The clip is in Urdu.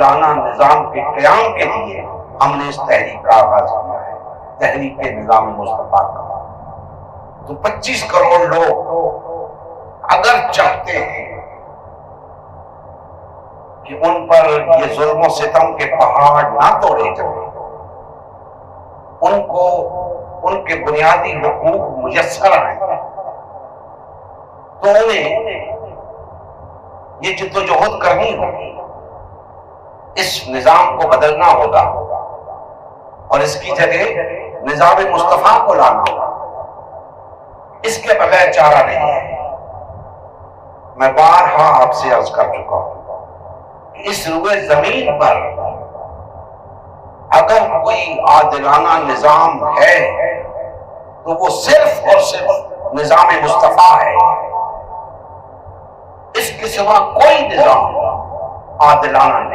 عادلانہ نظام کے قیام کے لیے ہم نے اس تحریک کا آغاز کیا ہے، تحریک نظام مصطفیٰ کا۔ تو 25 کروڑ لوگ اگر چاہتے ہیں کہ ان پر یہ ظلم و ستم کے پہاڑ نہ توڑے جائیں، ان کو ان کے بنیادی حقوق میسر آئیں، تو انہیں یہ جدوجہد کرنی ہوگی، اس نظام کو بدلنا ہوگا اور اس کی جگہ نظام مصطفیٰ کو لانا ہوگا۔ اس کے بغیر چارہ نہیں ہے۔ میں بارہا آپ سے عرض کر چکا ہوں کہ اس روئے زمین پر اگر کوئی عادلانہ نظام ہے تو وہ صرف اور صرف نظام مصطفیٰ ہے۔ اس کے سوا کوئی نظام عادلانہ نہیں۔